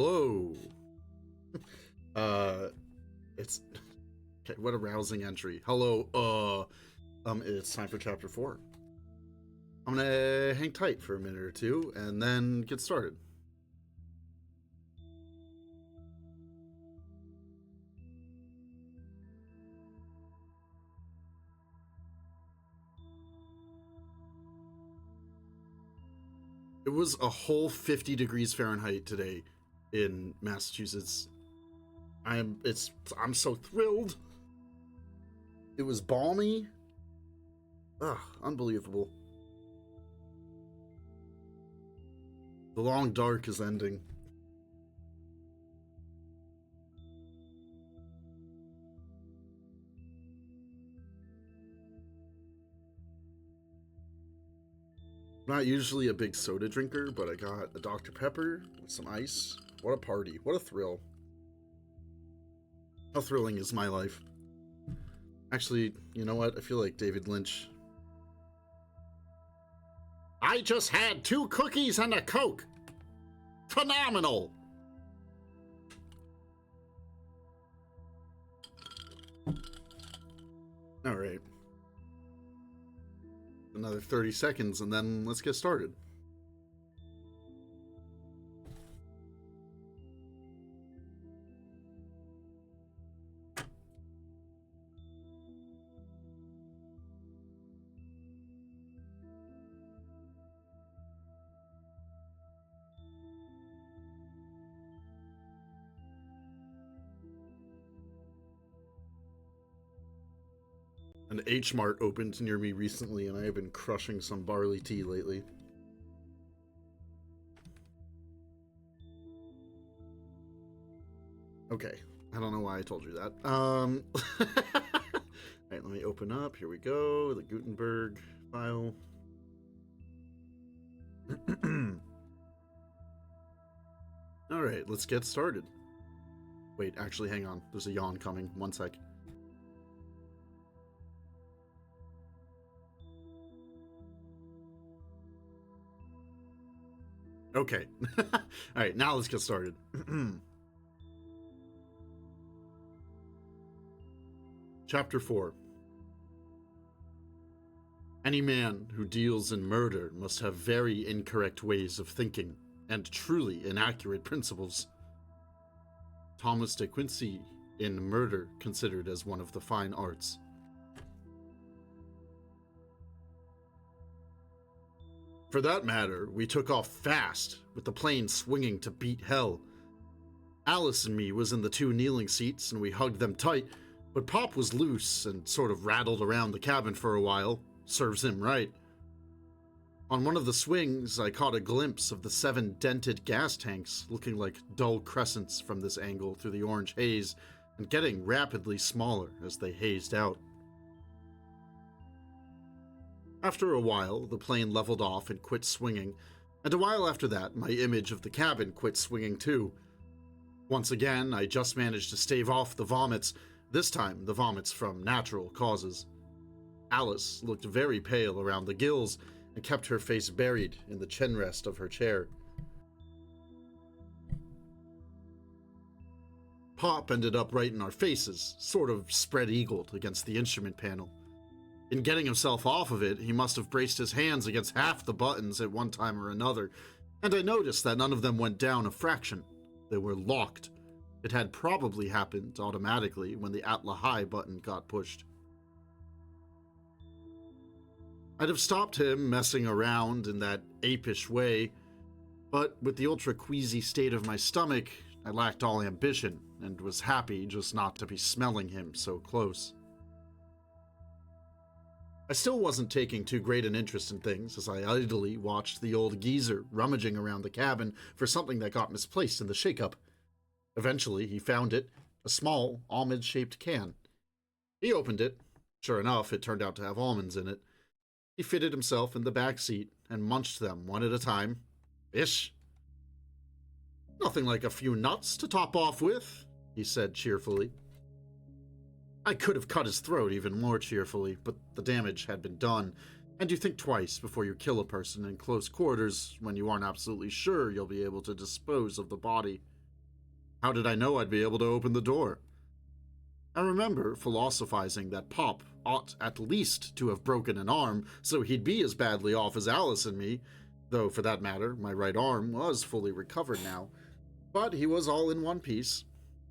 Hello. uh, it's okay. What a rousing entry. Hello. It's time for chapter 4. I'm gonna hang tight for a minute or two and then get started. It was a whole 50 degrees Fahrenheit today in Massachusetts. I'm so thrilled. It was balmy. Ugh, unbelievable. The long dark is ending. I'm not usually a big soda drinker, but I got a Dr. Pepper with some ice. What a party. What a thrill. How thrilling is my life? Actually, you know what? I feel like David Lynch. I just had 2 cookies and a Coke. Phenomenal. All right. Another 30 seconds and then let's get started. An H Mart opened near me recently, and I have been crushing some barley tea lately. Okay, I don't know why I told you that. Alright, let me open up. Here we go. The Gutenberg file. Alright, let's get started. Wait, actually, hang on. There's a yawn coming. One sec. Okay. Alright, now let's get started. Chapter 4. Any man who deals in murder must have very incorrect ways of thinking and truly inaccurate principles. Thomas de Quincey in Murder considered as one of the fine arts. For that matter, we took off fast, with the plane swinging to beat hell. Alice and me was in the 2 kneeling seats, and we hugged them tight, but Pop was loose and sort of rattled around the cabin for a while. Serves him right. On one of the swings, I caught a glimpse of the 7 dented gas tanks, looking like dull crescents from this angle through the orange haze, and getting rapidly smaller as they hazed out. After a while, the plane leveled off and quit swinging, and a while after that, my image of the cabin quit swinging too. Once again, I just managed to stave off the vomits, this time the vomits from natural causes. Alice looked very pale around the gills and kept her face buried in the chin rest of her chair. Pop ended up right in our faces, sort of spread-eagled against the instrument panel. In getting himself off of it, he must have braced his hands against half the buttons at one time or another, and I noticed that none of them went down a fraction. They were locked. It had probably happened automatically when the Atla High button got pushed. I'd have stopped him messing around in that apish way, but with the ultra-queasy state of my stomach, I lacked all ambition and was happy just not to be smelling him so close. I still wasn't taking too great an interest in things as I idly watched the old geezer rummaging around the cabin for something that got misplaced in the shake-up. Eventually, he found it, a small, almond-shaped can. He opened it. Sure enough, it turned out to have almonds in it. He fitted himself in the back seat and munched them one at a time. Ish. Nothing like a few nuts to top off with, he said cheerfully. I could have cut his throat even more cheerfully, but the damage had been done, and you think twice before you kill a person in close quarters when you aren't absolutely sure you'll be able to dispose of the body. How did I know I'd be able to open the door? I remember philosophizing that Pop ought at least to have broken an arm, so he'd be as badly off as Alice and me, though for that matter, my right arm was fully recovered now. But he was all in one piece.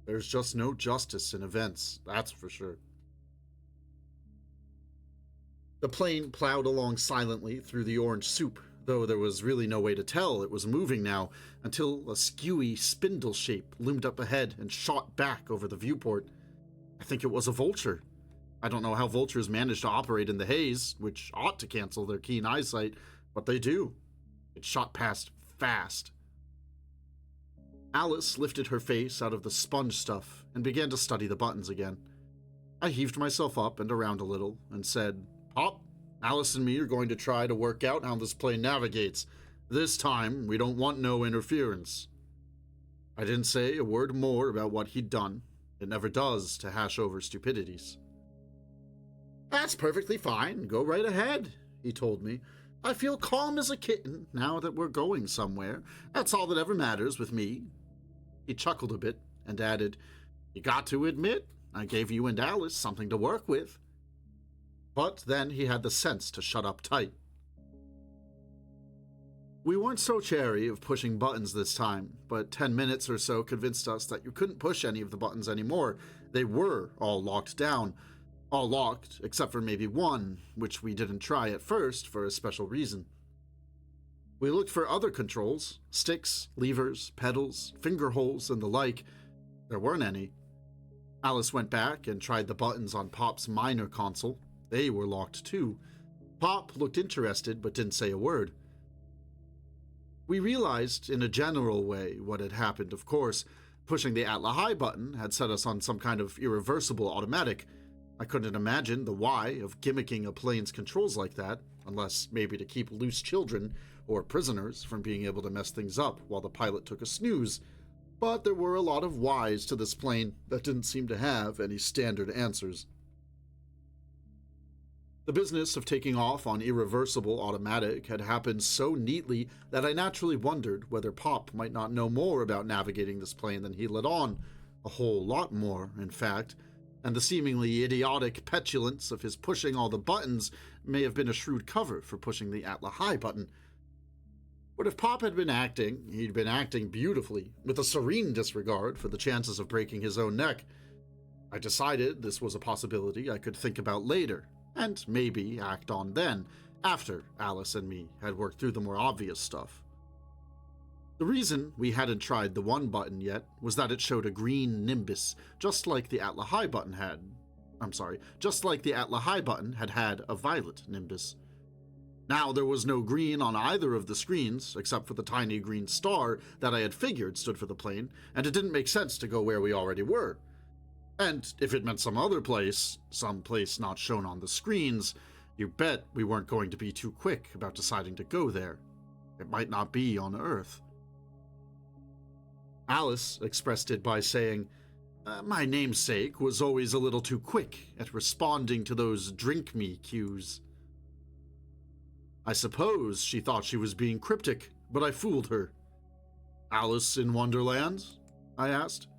There's just no justice in events, that's for sure. The plane plowed along silently through the orange soup, though there was really no way to tell it was moving now, until a skewy spindle shape loomed up ahead and shot back over the viewport. I think it was a vulture. I don't know how vultures manage to operate in the haze, which ought to cancel their keen eyesight, but they do. It shot past fast. Alice lifted her face out of the sponge stuff and began to study the buttons again. I heaved myself up and around a little and said, "Pop, Alice and me are going to try to work out how this plane navigates. This time, we don't want no interference." I didn't say a word more about what he'd done. It never does to hash over stupidities. "That's perfectly fine. Go right ahead," he told me. "I feel calm as a kitten now that we're going somewhere. That's all that ever matters with me." He chuckled a bit and added, "You got to admit, I gave you and Alice something to work with." But then he had the sense to shut up tight. We weren't so chary of pushing buttons this time, but 10 minutes or so convinced us that you couldn't push any of the buttons anymore. They were all locked down. All locked, except for maybe one, which we didn't try at first for a special reason. We looked for other controls, sticks, levers, pedals, finger holes, and the like. There weren't any. Alice went back and tried the buttons on Pop's minor console. They were locked too. Pop looked interested but didn't say a word. We realized in a general way what had happened, of course. Pushing the Atla High button had set us on some kind of irreversible automatic. I couldn't imagine the why of gimmicking a plane's controls like that, unless maybe to keep loose children or prisoners from being able to mess things up while the pilot took a snooze. But there were a lot of whys to this plane that didn't seem to have any standard answers. The business of taking off on irreversible automatic had happened so neatly that I naturally wondered whether Pop might not know more about navigating this plane than he let on. A whole lot more, in fact, and the seemingly idiotic petulance of his pushing all the buttons may have been a shrewd cover for pushing the Atla High button. But if Pop had been acting, he'd been acting beautifully, with a serene disregard for the chances of breaking his own neck. I decided this was a possibility I could think about later, and maybe act on then, after Alice and me had worked through the more obvious stuff. The reason we hadn't tried the one button yet was that it showed a green nimbus, just like the Atla High button had. Just like the Atla High button had a violet nimbus. Now there was no green on either of the screens, except for the tiny green star that I had figured stood for the plane, and it didn't make sense to go where we already were. And if it meant some other place, some place not shown on the screens, you bet we weren't going to be too quick about deciding to go there. It might not be on Earth. Alice expressed it by saying, "My namesake was always a little too quick at responding to those drink me cues." I suppose she thought she was being cryptic, but I fooled her. "Alice in Wonderland?" I asked.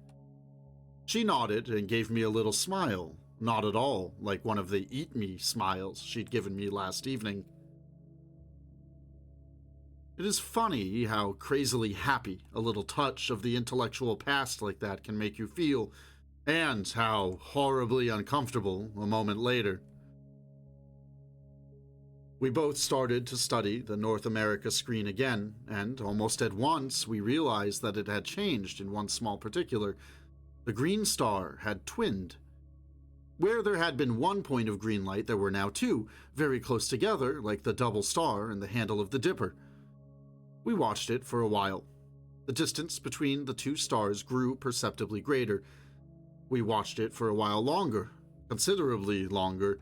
She nodded and gave me a little smile, not at all like one of the eat me smiles she'd given me last evening. It is funny how crazily happy a little touch of the intellectual past like that can make you feel, and how horribly uncomfortable a moment later. We both started to study the North America screen again, and almost at once we realized that it had changed in one small particular. The green star had twinned. Where there had been one point of green light, there were now two, very close together, like the double star and the handle of the Dipper. We watched it for a while. The distance between the two stars grew perceptibly greater. We watched it for a while longer, considerably longer.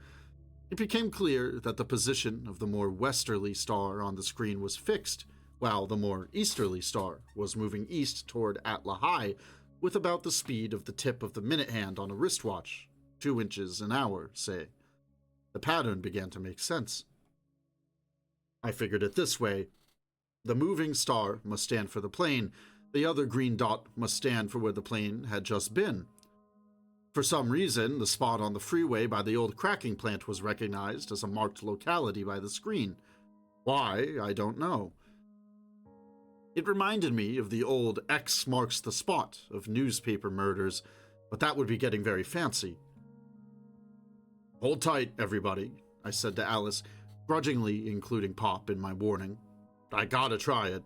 It became clear that the position of the more westerly star on the screen was fixed, while the more easterly star was moving east toward Atla High with about the speed of the tip of the minute hand on a wristwatch, 2 inches an hour, say. The pattern began to make sense. I figured it this way. The moving star must stand for the plane. The other green dot must stand for where the plane had just been. For some reason, the spot on the freeway by the old cracking plant was recognized as a marked locality by the screen. Why, I don't know. It reminded me of the old X marks the spot of newspaper murders, but that would be getting very fancy. "Hold tight, everybody," I said to Alice, grudgingly including Pop in my warning. "I gotta try it."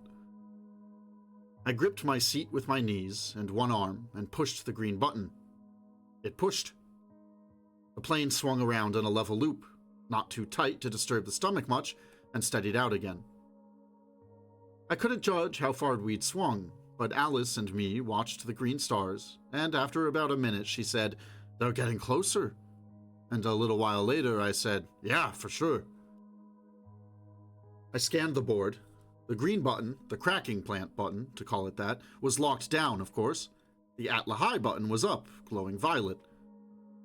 I gripped my seat with my knees and one arm and pushed the green button. It pushed. The plane swung around in a level loop, not too tight to disturb the stomach much, and steadied out again. I couldn't judge how far we'd swung, but Alice and me watched the green stars, and after about a minute she said, "They're getting closer." And a little while later I said, "Yeah, for sure." I scanned the board. The green button, the cracking plant button, to call it that, was locked down, of course. The Atlahai button was up, glowing violet.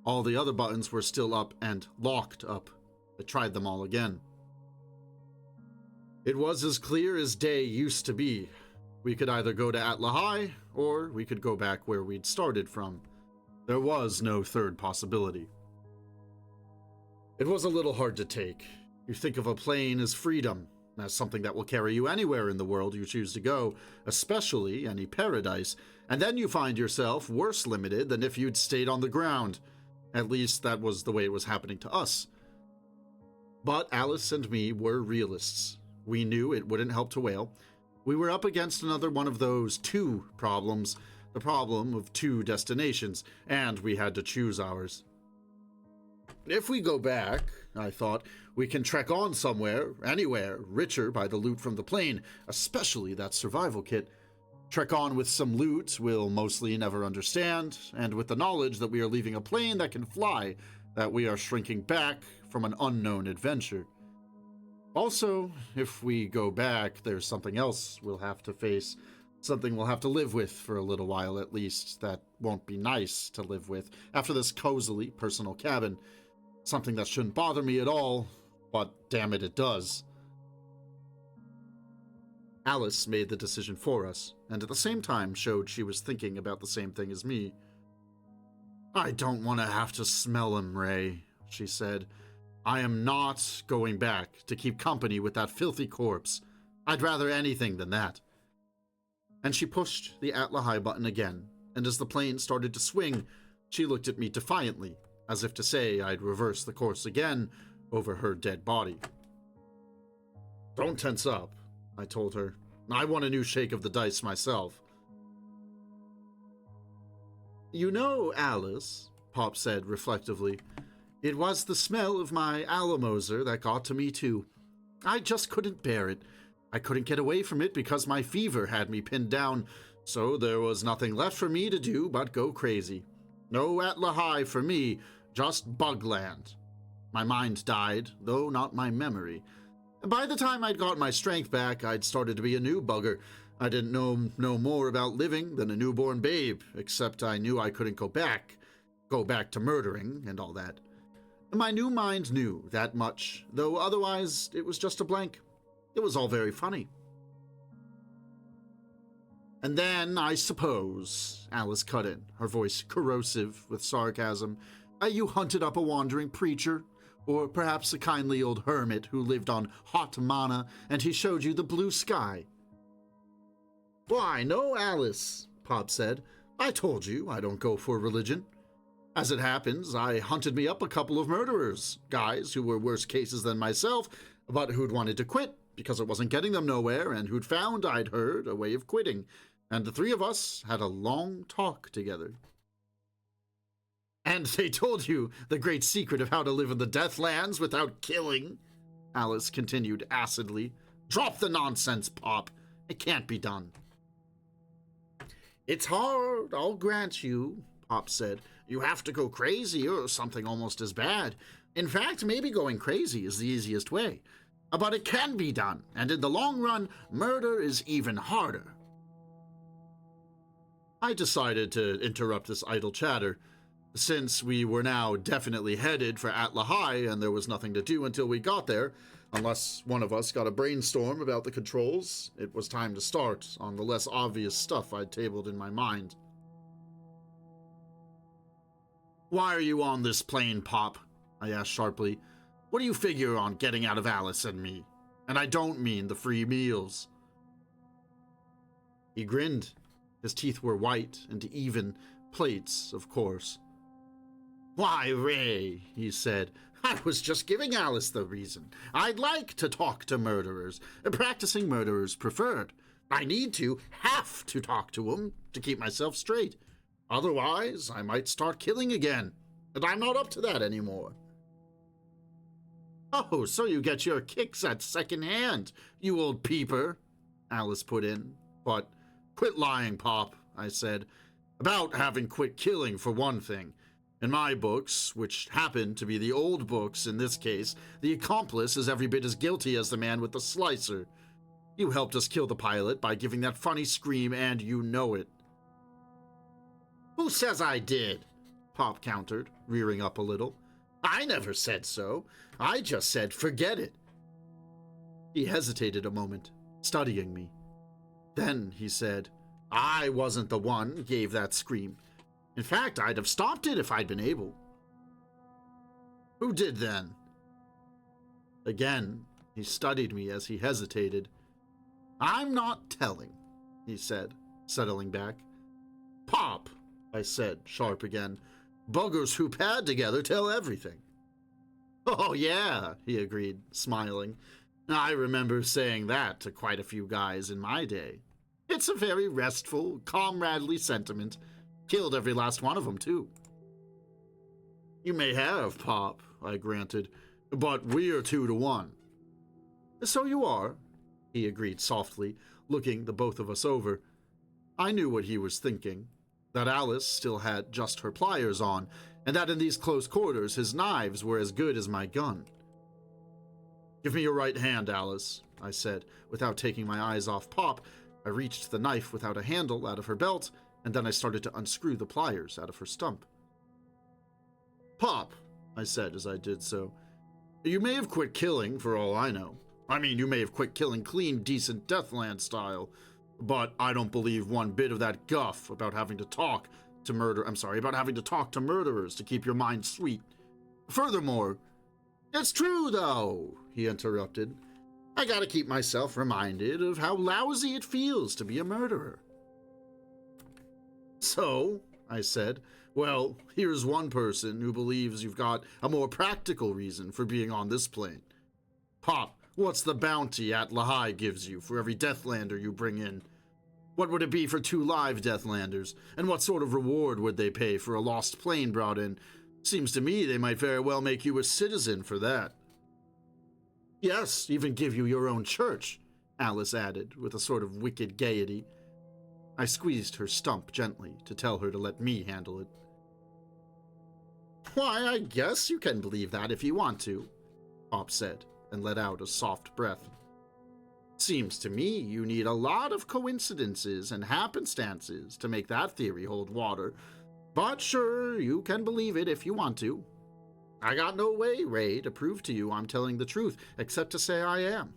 All the other buttons were still up and locked up. I tried them all again. It was as clear as day used to be. We could either go to Atlahai, or we could go back where we'd started from. There was no third possibility. It was a little hard to take. You think of a plane as freedom, as something that will carry you anywhere in the world you choose to go, especially any paradise, and then you find yourself worse limited than if you'd stayed on the ground. At least that was the way it was happening to us. But Alice and me were realists. We knew it wouldn't help to wail. We were up against another one of those two problems, the problem of two destinations, and we had to choose ours. If we go back, I thought, we can trek on somewhere, anywhere, richer by the loot from the plane, especially that survival kit. Trek on with some loot we'll mostly never understand, and with the knowledge that we are leaving a plane that can fly, that we are shrinking back from an unknown adventure. Also, if we go back, there's something else we'll have to face, something we'll have to live with for a little while at least, that won't be nice to live with after this cozily personal cabin. Something that shouldn't bother me at all, but damn it, it does. Alice made the decision for us, and at the same time showed she was thinking about the same thing as me. "I don't want to have to smell him, Ray," she said. "I am not going back to keep company with that filthy corpse. I'd rather anything than that." And she pushed the Atlahai button again, and as the plane started to swing, she looked at me defiantly, as if to say I'd reverse the course again over her dead body. "Don't tense up," I told her. "I want a new shake of the dice myself." "You know, Alice," Pop said reflectively, "it was the smell of my Alamoser that got to me too. I just couldn't bear it. I couldn't get away from it because my fever had me pinned down, so there was nothing left for me to do but go crazy. No Atlahai for me, just Bugland. My mind died, though not my memory. By the time I'd got my strength back, I'd started to be a new bugger. I didn't know no more about living than a newborn babe, except I knew I couldn't go back to murdering and all that. My new mind knew that much, though otherwise it was just a blank. It was all very funny. And then, I suppose," Alice cut in, her voice corrosive with sarcasm, "you hunted up a wandering preacher, or perhaps a kindly old hermit who lived on hot manna, and he showed you the blue sky." "Why, no, Alice," Pop said. "I told you I don't go for religion. As it happens, I hunted me up a couple of murderers, guys who were worse cases than myself, but who'd wanted to quit because it wasn't getting them nowhere, and who'd found, I'd heard, a way of quitting, and the three of us had a long talk together." "And they told you the great secret of how to live in the Deathlands without killing," Alice continued acidly. "Drop the nonsense, Pop. It can't be done." "It's hard, I'll grant you," Pop said. "You have to go crazy or something almost as bad. In fact, maybe going crazy is the easiest way. But it can be done, and in the long run, murder is even harder." I decided to interrupt this idle chatter. Since we were now definitely headed for Atlahai and there was nothing to do until we got there, Unless one of us got a brainstorm about the controls, it was time to start on the less obvious stuff I'd tabled in my mind. "Why are you on this plane, Pop?" I asked sharply. "What do you figure on getting out of Alice and me? And I don't mean the free meals." He grinned. His teeth were white and even, plates, of course. "Why, Ray," he said, "I was just giving Alice the reason. I'd like to talk to murderers, practicing murderers preferred. I have to talk to them to keep myself straight. Otherwise, I might start killing again, and I'm not up to that anymore." "Oh, so you get your kicks at second hand, you old peeper," Alice put in. "But quit lying, Pop," I said. "About having quit killing, for one thing. In my books, which happen to be the old books in this case, the accomplice is every bit as guilty as the man with the slicer. You helped us kill the pilot by giving that funny scream, and you know it." "Who says I did?" Pop countered, rearing up a little. "I never said so. I just said forget it." He hesitated a moment, studying me. Then he said, "I wasn't the one who gave that scream. In fact, I'd have stopped it if I'd been able." "Who did then?" Again, he studied me as he hesitated. "I'm not telling," he said, settling back. "Pop," I said, sharp again. "Buggers who pad together tell everything." "Oh, yeah," he agreed, smiling. "I remember saying that to quite a few guys in my day. It's a very restful, comradely sentiment. Killed every last one of them, too." "You may have, Pop," I granted, "but we're 2-1. "So you are," he agreed softly, looking the both of us over. I knew what he was thinking, that Alice still had just her pliers on, and that in these close quarters his knives were as good as my gun. "Give me your right hand, Alice," I said, without taking my eyes off Pop. I reached the knife without a handle out of her belt, and then I started to unscrew the pliers out of her stump. "Pop," I said as I did so, "you may have quit killing for all I know. I mean, you may have quit killing clean, decent Deathland style, but I don't believe one bit of that guff about having to talk to murderers to keep your mind sweet. Furthermore—" "It's true, though," he interrupted. "I gotta keep myself reminded of how lousy it feels to be a murderer." "So," I said, "well, here's one person who believes you've got a more practical reason for being on this plane. Pop, what's the bounty at Lahai gives you for every Deathlander you bring in? What would it be for 2 live Deathlanders? And what sort of reward would they pay for a lost plane brought in? Seems to me they might very well make you a citizen for that." "Yes, even give you your own church," Alice added with a sort of wicked gaiety. I squeezed her stump gently to tell her to let me handle it. "Why, I guess you can believe that if you want to," Pop said, and let out a soft breath. "Seems to me you need a lot of coincidences and happenstances to make that theory hold water. But sure, you can believe it if you want to. I got no way, Ray, to prove to you I'm telling the truth, except to say I am."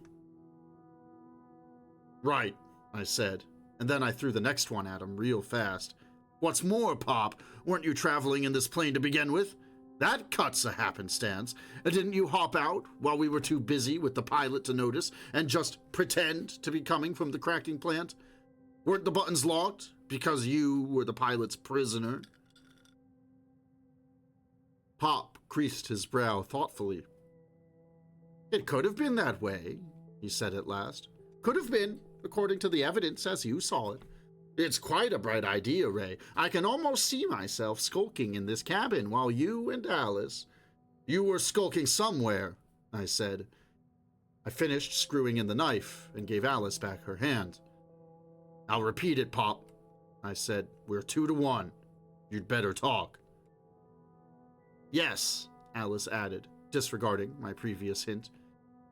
"Right," I said, and then I threw the next one at him real fast. "What's more, Pop, weren't you traveling in this plane to begin with? That cuts a happenstance. Didn't you hop out while we were too busy with the pilot to notice and just pretend to be coming from the cracking plant? Weren't the buttons locked because you were the pilot's prisoner?" Pop creased his brow thoughtfully. "It could have been that way," he said at last. "Could have been, according to the evidence as you saw it. It's quite a bright idea, Ray. I can almost see myself skulking in this cabin while you and Alice—" "You were skulking somewhere," I said. I finished screwing in the knife and gave Alice back her hand. "I'll repeat it, Pop," I said. "We're 2-1. You'd better talk." "Yes," Alice added, disregarding my previous hint.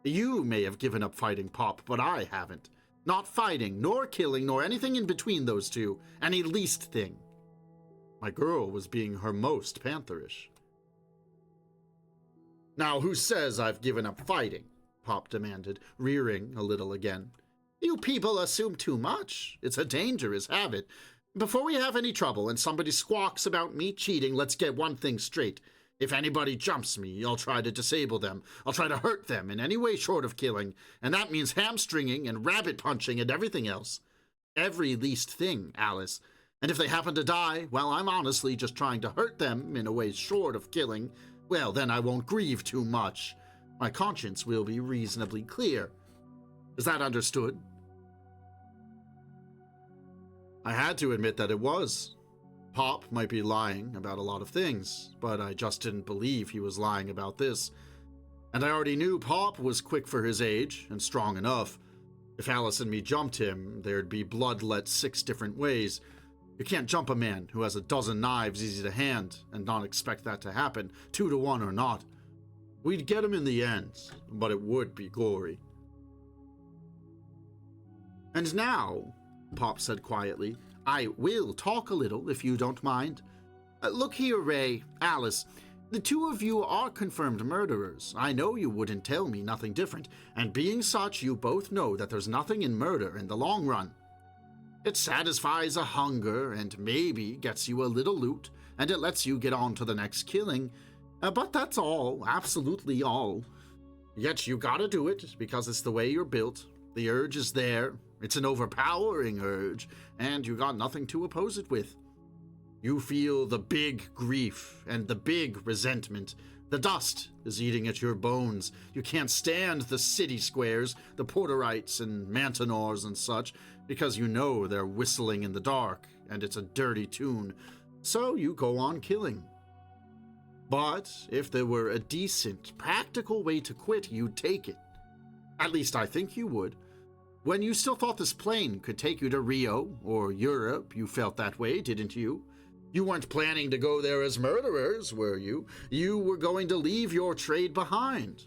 "You may have given up fighting, Pop, but I haven't. Not fighting, nor killing, nor anything in between those two. Any least thing." My girl was being her most pantherish. "Now, who says I've given up fighting?" Pop demanded, rearing a little again. You people assume too much. It's a dangerous habit. Before we have any trouble and somebody squawks about me cheating, let's get one thing straight. If anybody jumps me, I'll try to disable them. I'll try to hurt them in any way short of killing, and that means hamstringing and rabbit punching and everything else. Every least thing, Alice. And if they happen to die, well, I'm honestly just trying to hurt them in a way short of killing, well, then I won't grieve too much. My conscience will be reasonably clear. Is that understood? I had to admit that it was. Pop might be lying about a lot of things, but I just didn't believe he was lying about this. And I already knew Pop was quick for his age and strong enough. If Alice and me jumped him, there'd be blood let 6 different ways. You can't jump a man who has a dozen knives easy to hand and not expect that to happen, 2 to 1 or not. We'd get him in the end, but it would be gory. And now, Pop said quietly, I will talk a little if you don't mind. Look here, Ray, Alice. The 2 of you are confirmed murderers. I know you wouldn't tell me nothing different, and being such, you both know that there's nothing in murder in the long run. It satisfies a hunger and maybe gets you a little loot, and it lets you get on to the next killing. But that's all, absolutely all. Yet you gotta do it, because it's the way you're built. The urge is there. It's an overpowering urge, and you got nothing to oppose it with. You feel the big grief and the big resentment. The dust is eating at your bones. You can't stand the city squares, the Porterites and Mantinors and such, because you know they're whistling in the dark, and it's a dirty tune. So you go on killing. But if there were a decent, practical way to quit, you'd take it. At least I think you would. When you still thought this plane could take you to Rio or Europe, you felt that way, didn't you? You weren't planning to go there as murderers, were you? You were going to leave your trade behind.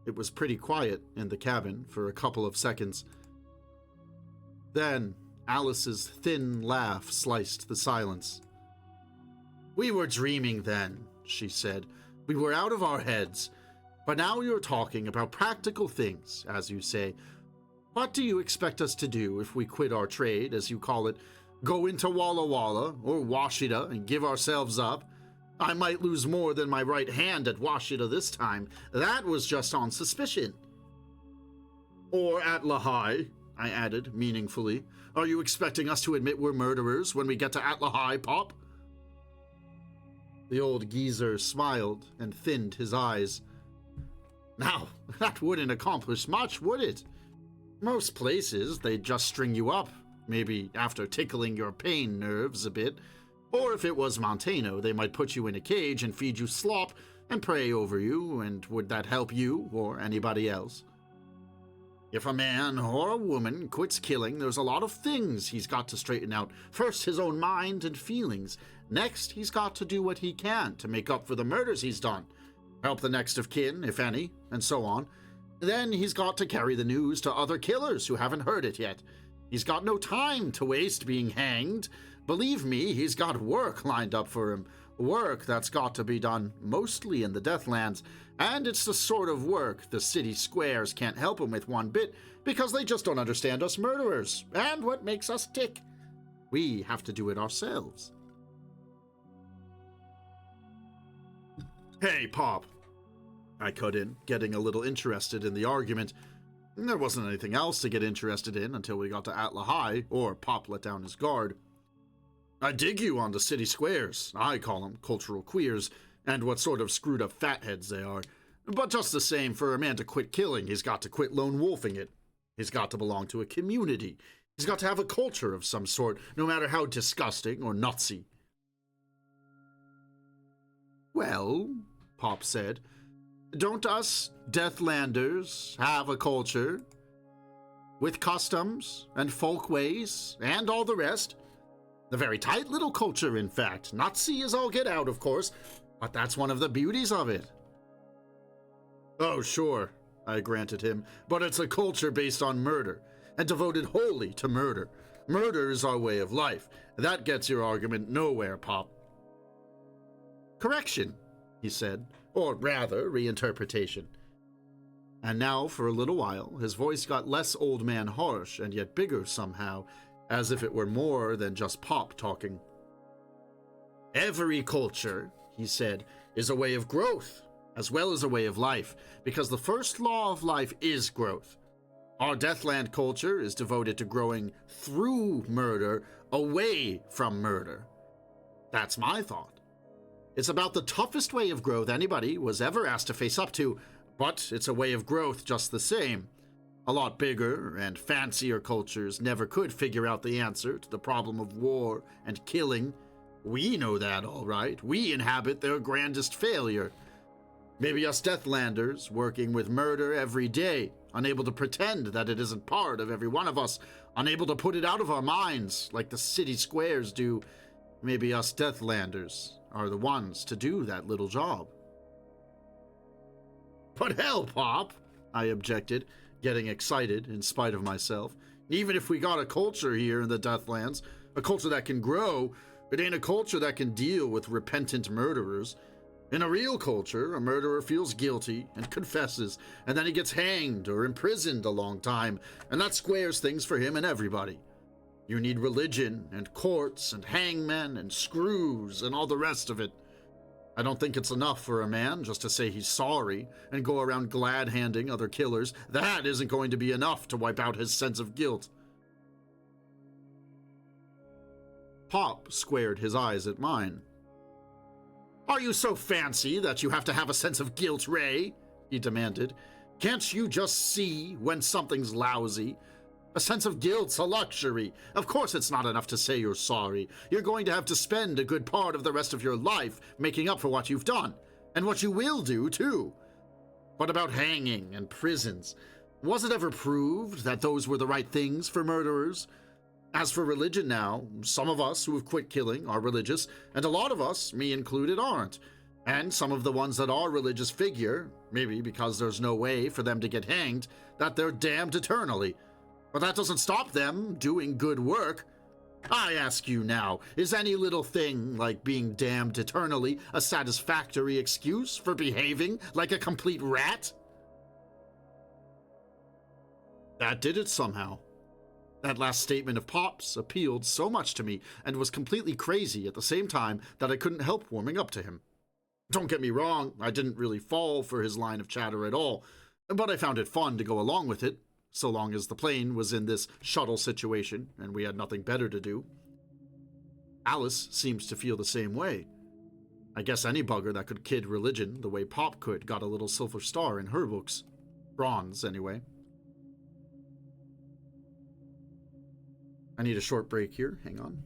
It was pretty quiet in the cabin for a couple of seconds. Then Alice's thin laugh sliced the silence. We were dreaming then, she said. We were out of our heads. But now you're talking about practical things, as you say. What do you expect us to do if we quit our trade, as you call it? Go into Walla Walla or Washita and give ourselves up? I might lose more than my right hand at Washita this time. That was just on suspicion. Or at Lahai, I added meaningfully. Are you expecting us to admit we're murderers when we get to Atlahai, Pop? The old geezer smiled and thinned his eyes. Now, that wouldn't accomplish much, would it? Most places, they'd just string you up, maybe after tickling your pain nerves a bit. Or if it was Montano, they might put you in a cage and feed you slop and pray over you, and would that help you or anybody else? If a man or a woman quits killing, there's a lot of things he's got to straighten out. First, his own mind and feelings. Next, he's got to do what he can to make up for the murders he's done. Help the next of kin, if any, and so on. Then he's got to carry the news to other killers who haven't heard it yet. He's got no time to waste being hanged. Believe me, he's got work lined up for him. Work that's got to be done mostly in the Deathlands. And it's the sort of work the city squares can't help him with one bit, because they just don't understand us murderers, and what makes us tick. We have to do it ourselves. Hey, Pop. I cut in, getting a little interested in the argument. There wasn't anything else to get interested in until we got to Atlahai, or Pop let down his guard. I dig you on the city squares. I call them cultural queers, and what sort of screwed up fatheads they are. But just the same, for a man to quit killing, he's got to quit lone wolfing it. He's got to belong to a community. He's got to have a culture of some sort, no matter how disgusting or nutsy. Well, Pop said, don't us Deathlanders have a culture? With customs and folkways and all the rest? A very tight little culture, in fact. Nutsy as all get out, of course, but that's one of the beauties of it. Oh, sure, I granted him, but it's a culture based on murder, and devoted wholly to murder. Murder is our way of life. That gets your argument nowhere, Pop. Correction, he said, or rather, reinterpretation. And now, for a little while, his voice got less old man harsh and yet bigger somehow, as if it were more than just Pop talking. Every culture, he said, is a way of growth, as well as a way of life, because the first law of life is growth. Our Deathland culture is devoted to growing through murder, away from murder. That's my thought. It's about the toughest way of growth anybody was ever asked to face up to, but it's a way of growth just the same. A lot bigger and fancier cultures never could figure out the answer to the problem of war and killing. We know that, all right. We inhabit their grandest failure. Maybe us Deathlanders, working with murder every day, unable to pretend that it isn't part of every one of us, unable to put it out of our minds like the city squares do. Maybe us Deathlanders are the ones to do that little job. But hell, Pop, I objected, getting excited in spite of myself. Even if we got a culture here in the Deathlands, a culture that can grow, it ain't a culture that can deal with repentant murderers. In a real culture, a murderer feels guilty and confesses, and then he gets hanged or imprisoned a long time, and that squares things for him and everybody. You need religion and courts and hangmen and screws and all the rest of it. I don't think it's enough for a man just to say he's sorry and go around glad-handing other killers. That isn't going to be enough to wipe out his sense of guilt. Pop squared his eyes at mine. Are you so fancy that you have to have a sense of guilt, Ray? He demanded. Can't you just see when something's lousy? A sense of guilt's a luxury. Of course it's not enough to say you're sorry. You're going to have to spend a good part of the rest of your life making up for what you've done. And what you will do, too. What about hanging and prisons? Was it ever proved that those were the right things for murderers? As for religion now, some of us who have quit killing are religious, and a lot of us, me included, aren't. And some of the ones that are religious figure, maybe because there's no way for them to get hanged, that they're damned eternally. But that doesn't stop them doing good work. I ask you now, is any little thing like being damned eternally a satisfactory excuse for behaving like a complete rat? That did it somehow. That last statement of Pop's appealed so much to me and was completely crazy at the same time that I couldn't help warming up to him. Don't get me wrong, I didn't really fall for his line of chatter at all, but I found it fun to go along with it, so long as the plane was in this shuttle situation and we had nothing better to do. Alice seems to feel the same way. I guess any bugger that could kid religion the way Pop could got a little silver star in her books. Bronze, anyway. I need a short break here. Hang on.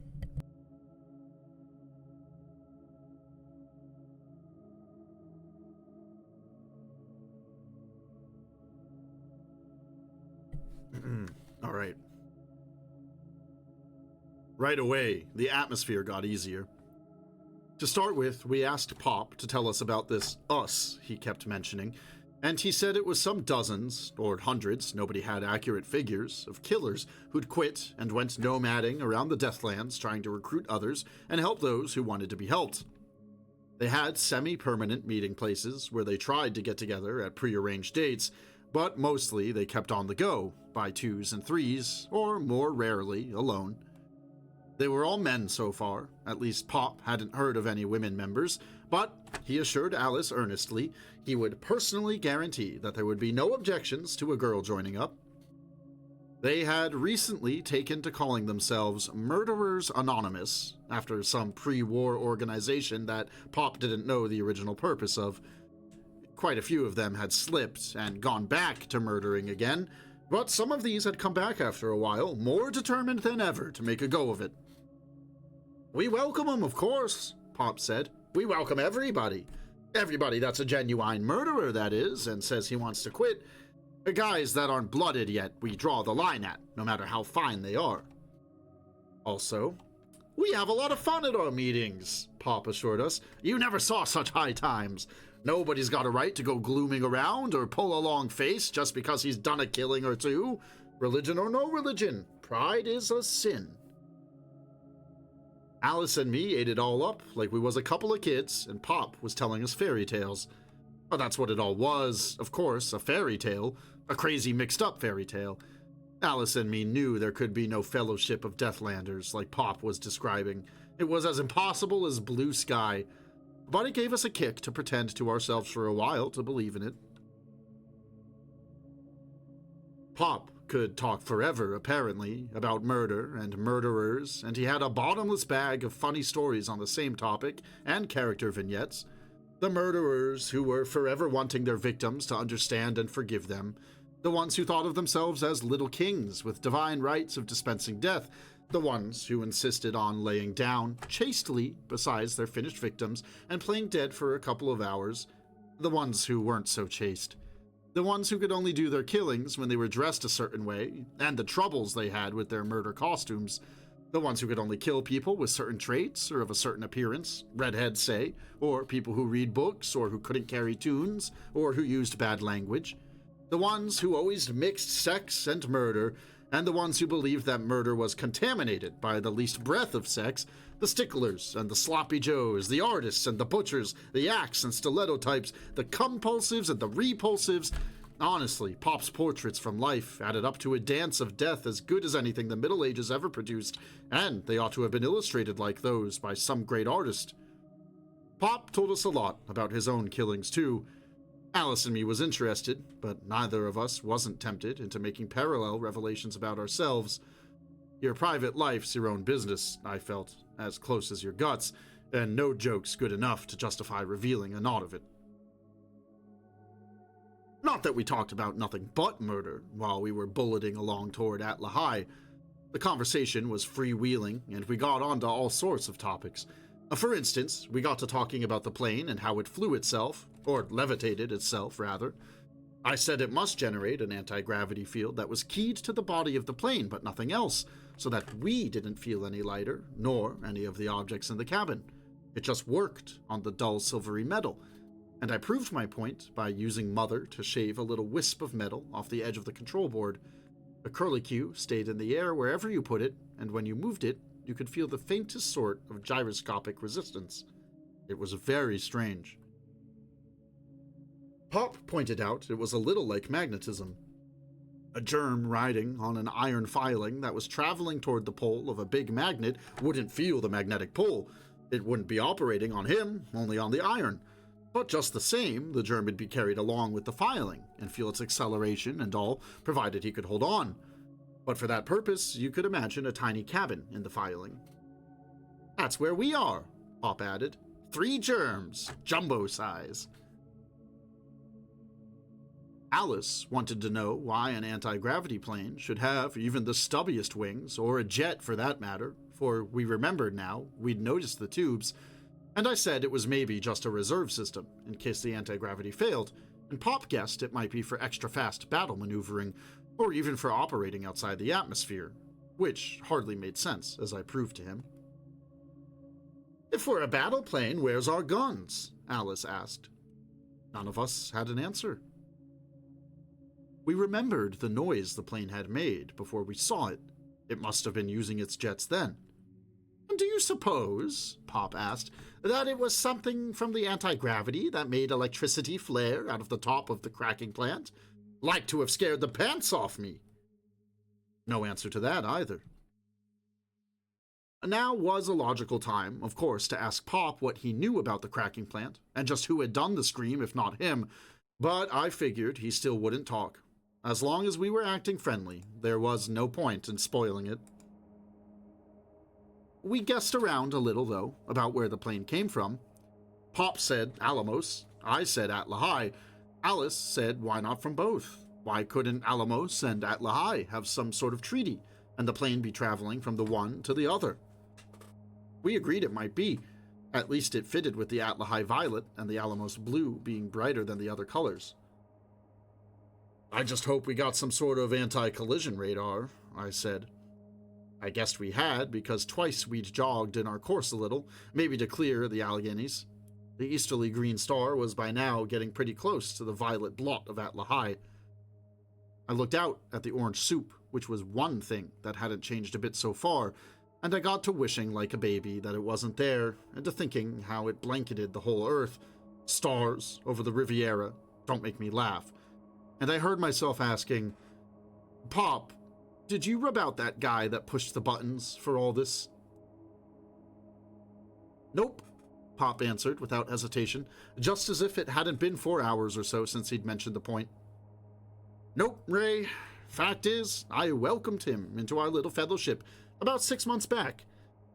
All right. Right away, the atmosphere got easier. To start with, we asked Pop to tell us about this us he kept mentioning, and he said it was some dozens, or hundreds, nobody had accurate figures, of killers who'd quit and went nomading around the Deathlands trying to recruit others and help those who wanted to be helped. They had semi-permanent meeting places where they tried to get together at prearranged dates, but mostly they kept on the go, by twos and threes, or more rarely, alone. They were all men so far, at least Pop hadn't heard of any women members, but he assured Alice earnestly he would personally guarantee that there would be no objections to a girl joining up. They had recently taken to calling themselves Murderers Anonymous, after some pre-war organization that Pop didn't know the original purpose of. Quite a few of them had slipped and gone back to murdering again, but some of these had come back after a while, more determined than ever to make a go of it. We welcome them, of course, Pop said. We welcome everybody. Everybody that's a genuine murderer, that is, and says he wants to quit. The guys that aren't blooded yet, we draw the line at, no matter how fine they are. Also, we have a lot of fun at our meetings, Pop assured us. You never saw such high times. Nobody's got a right to go glooming around or pull a long face just because he's done a killing or two. Religion or no religion, pride is a sin. Alice and me ate it all up like we was a couple of kids, and Pop was telling us fairy tales. But that's what it all was, of course, a fairy tale, a crazy mixed-up fairy tale. Alice and me knew there could be no fellowship of Deathlanders like Pop was describing. It was as impossible as blue sky, but it gave us a kick to pretend to ourselves for a while to believe in it. Pop could talk forever, apparently, about murder and murderers, and he had a bottomless bag of funny stories on the same topic and character vignettes. The murderers who were forever wanting their victims to understand and forgive them. The ones who thought of themselves as little kings with divine rights of dispensing death. The ones who insisted on laying down chastely beside their finished victims and playing dead for a couple of hours. The ones who weren't so chaste. The ones who could only do their killings when they were dressed a certain way, and the troubles they had with their murder costumes. The ones who could only kill people with certain traits or of a certain appearance, redheads say, or people who read books or who couldn't carry tunes or who used bad language. The ones who always mixed sex and murder, and the ones who believed that murder was contaminated by the least breath of sex, the sticklers and the sloppy joes, the artists and the butchers, the axe and stiletto types, the compulsives and the repulsives. Honestly, Pop's portraits from life added up to a dance of death as good as anything the Middle Ages ever produced, and they ought to have been illustrated like those by some great artist. Pop told us a lot about his own killings too. Alice and me was interested, but neither of us wasn't tempted into making parallel revelations about ourselves. Your private life's your own business, I felt, as close as your guts, and no joke's good enough to justify revealing a knot of it. Not that we talked about nothing but murder while we were bulleting along toward Atla High. The conversation was freewheeling, and we got onto all sorts of topics. For instance, we got to talking about the plane and how it flew itself, or levitated itself, rather. I said it must generate an anti-gravity field that was keyed to the body of the plane, but nothing else, so that we didn't feel any lighter, nor any of the objects in the cabin. It just worked on the dull silvery metal, and I proved my point by using Mother to shave a little wisp of metal off the edge of the control board. The curlicue stayed in the air wherever you put it, and when you moved it, you could feel the faintest sort of gyroscopic resistance. It was very strange. Pop pointed out it was a little like magnetism. A germ riding on an iron filing that was traveling toward the pole of a big magnet wouldn't feel the magnetic pull. It wouldn't be operating on him, only on the iron. But just the same, the germ would be carried along with the filing and feel its acceleration and all, provided he could hold on. But for that purpose, you could imagine a tiny cabin in the filing. That's where we are, Pop added. 3 germs, jumbo size. Alice wanted to know why an anti-gravity plane should have even the stubbiest wings, or a jet for that matter, for we remembered now we'd noticed the tubes, and I said it was maybe just a reserve system in case the anti-gravity failed, and Pop guessed it might be for extra fast battle maneuvering, or even for operating outside the atmosphere, which hardly made sense, as I proved to him. If we're a battle plane, where's our guns? Alice asked. None of us had an answer. We remembered the noise the plane had made before we saw it. It must have been using its jets then. And do you suppose, Pop asked, that it was something from the anti-gravity that made electricity flare out of the top of the cracking plant? Like to have scared the pants off me. No answer to that either. Now was a logical time, of course, to ask Pop what he knew about the cracking plant, and just who had done the scream if not him, but I figured he still wouldn't talk. As long as we were acting friendly, there was no point in spoiling it. We guessed around a little, though, about where the plane came from. Pop said Alamos, I said Atla High. Alice said why not from both? Why couldn't Alamos and Atla High have some sort of treaty, and the plane be traveling from the one to the other? We agreed it might be. At least it fitted with the Atla High violet and the Alamos blue being brighter than the other colors. I just hope we got some sort of anti-collision radar, I said. I guessed we had, because twice we'd jogged in our course a little, maybe to clear the Alleghenies. The easterly green star was by now getting pretty close to the violet blot of Atla High. I looked out at the orange soup, which was one thing that hadn't changed a bit so far, and I got to wishing like a baby that it wasn't there, and to thinking how it blanketed the whole earth, stars over the Riviera don't make me laugh. And I heard myself asking, Pop, did you rub out that guy that pushed the buttons for all this? Nope, Pop answered without hesitation, just as if it hadn't been 4 hours or so since he'd mentioned the point. Nope, Ray. Fact is, I welcomed him into our little fellowship about 6 months back.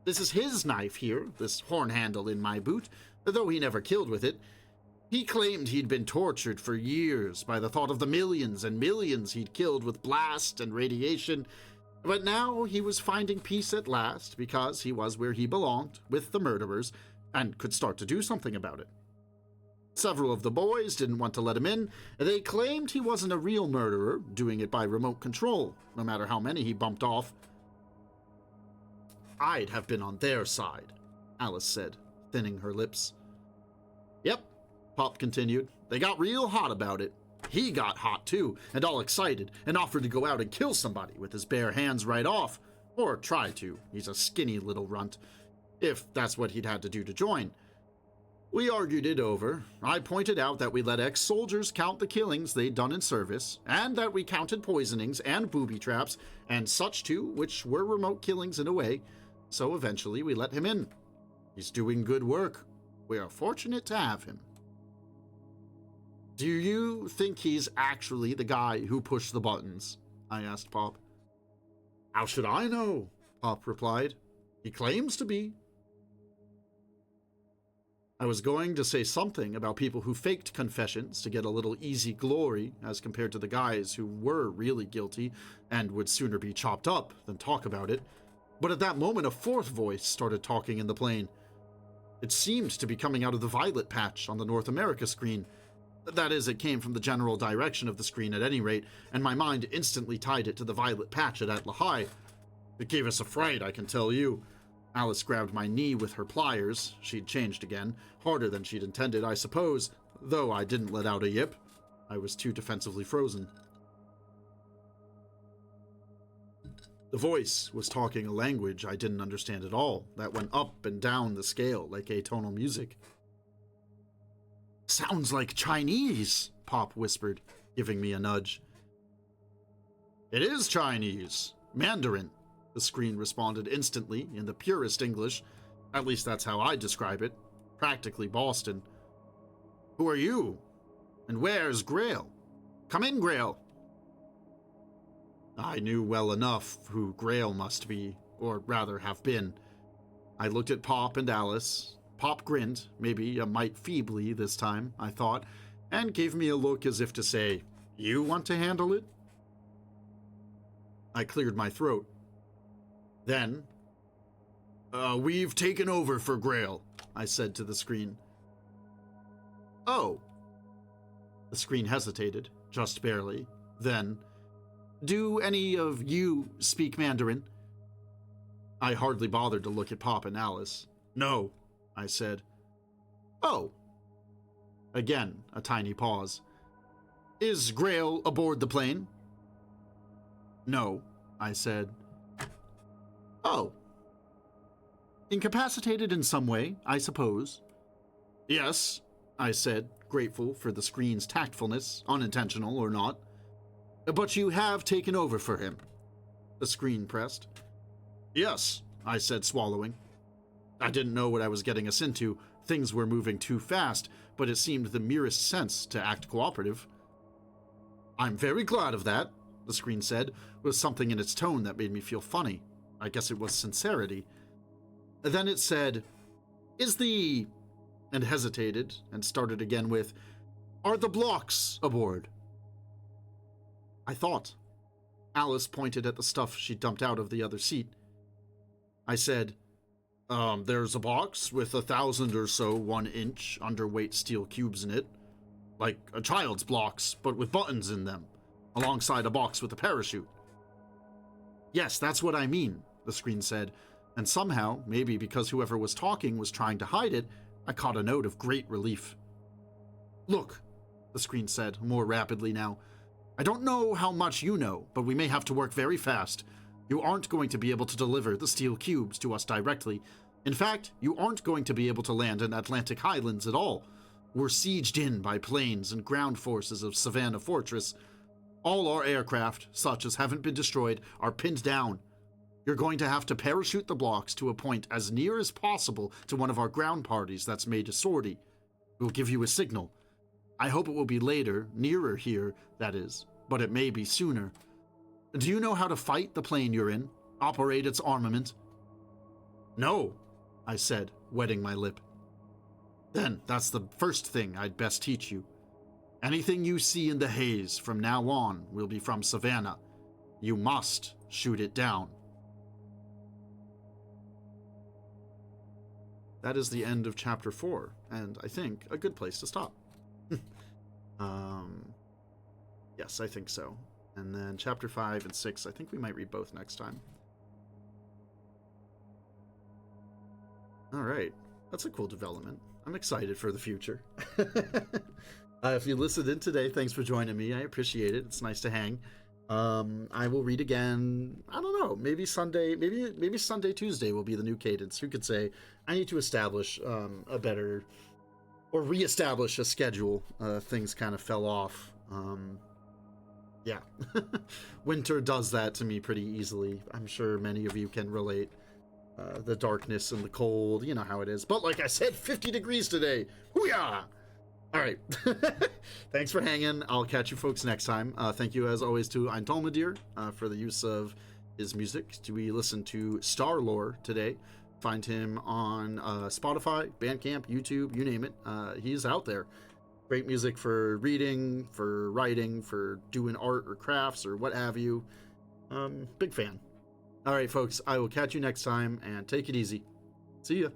This is his knife here, this horn handle in my boot, though he never killed with it. He claimed he'd been tortured for years by the thought of the millions and millions he'd killed with blast and radiation, but now he was finding peace at last because he was where he belonged, with the murderers, and could start to do something about it. Several of the boys didn't want to let him in. They claimed he wasn't a real murderer, doing it by remote control, no matter how many he bumped off. I'd have been on their side, Alice said, thinning her lips. Yep, Pop continued. They got real hot about it. He got hot too, and all excited, and offered to go out and kill somebody with his bare hands right off. Or try to. He's a skinny little runt. If that's what he'd had to do to join. We argued it over. I pointed out that we let ex-soldiers count the killings they'd done in service, and that we counted poisonings and booby traps, and such too, which were remote killings in a way. So eventually we let him in. He's doing good work. We are fortunate to have him. Do you think he's actually the guy who pushed the buttons? I asked Pop. How should I know? Pop replied. He claims to be. I was going to say something about people who faked confessions to get a little easy glory as compared to the guys who were really guilty and would sooner be chopped up than talk about it, but at that moment a fourth voice started talking in the plane. It seemed to be coming out of the violet patch on the North America screen. That is, it came from the general direction of the screen at any rate, and my mind instantly tied it to the violet patch at Atlahai. It gave us a fright, I can tell you. Alice grabbed my knee with her pliers. She'd changed again, harder than she'd intended, I suppose, though I didn't let out a yip. I was too defensively frozen. The voice was talking a language I didn't understand at all, that went up and down the scale like atonal music. Sounds like Chinese, Pop whispered, giving me a nudge. It is Chinese. Mandarin. The screen responded instantly in the purest English. At least that's how I describe it. Practically Boston. Who are you? And where's Grail? Come in, Grail. I knew well enough who Grail must be, or rather have been. I looked at Pop and Alice. Pop grinned, maybe a mite feebly this time, I thought, and gave me a look as if to say, You want to handle it? I cleared my throat. Then, we've taken over for Grail, I said to the screen. Oh. The screen hesitated, just barely. Then, do any of you speak Mandarin? I hardly bothered to look at Pop and Alice. No, I said. Oh. Again, a tiny pause. Is Grail aboard the plane? No, I said. Oh. Incapacitated in some way, I suppose. Yes, I said, grateful for the screen's tactfulness, unintentional or not. But you have taken over for him. The screen pressed. Yes, I said, swallowing. I didn't know what I was getting us into. Things were moving too fast, but it seemed the merest sense to act cooperative. I'm very glad of that, the screen said, with something in its tone that made me feel funny. I guess it was sincerity. Then it said, and hesitated, and started again with, Are the blocks aboard? I thought. Alice pointed at the stuff she dumped out of the other seat. I said, there's a box with 1,000 or so 1-inch underweight steel cubes in it. Like a child's blocks, but with buttons in them, alongside a box with a parachute. Yes, that's what I mean, the screen said, and somehow, maybe because whoever was talking was trying to hide it, I caught a note of great relief. Look, the screen said, more rapidly now. I don't know how much you know, but we may have to work very fast. You aren't going to be able to deliver the steel cubes to us directly. In fact, you aren't going to be able to land in Atlantic Highlands at all. We're sieged in by planes and ground forces of Savannah Fortress. All our aircraft, such as haven't been destroyed, are pinned down. You're going to have to parachute the blocks to a point as near as possible to one of our ground parties that's made a sortie. We'll give you a signal. I hope it will be later, nearer here, that is, but it may be sooner. Do you know how to fight the plane you're in? Operate its armament? No, I said, wetting my lip. Then that's the first thing I'd best teach you. Anything you see in the haze from now on will be from Savannah. You must shoot it down. That is the end of chapter 4, and I think a good place to stop. Yes, I think so. And then chapter 5 and 6, I think we might read both next time. All right, that's a cool development. I'm excited for the future. If you listened in today, thanks for joining me. I appreciate it. It's nice to hang. I will read again. I don't know. Maybe Sunday. Maybe Sunday, Tuesday will be the new cadence. Who could say? I need to establish a better, or reestablish a schedule. Things kind of fell off. Yeah, winter does that to me pretty easily. I'm sure many of you can relate. The darkness and the cold, you know how it is. But like I said, 50 degrees today. Hoo-yah! All right. Thanks for hanging. I'll catch you folks next time. Thank you, as always, to Aindulmedir for the use of his music. We listened to Star Lore today. Find him on Spotify, Bandcamp, YouTube, you name it. He's out there. Great music for reading, for writing, for doing art or crafts or what have you. Big fan. All right, folks, I will catch you next time, and take it easy. See ya.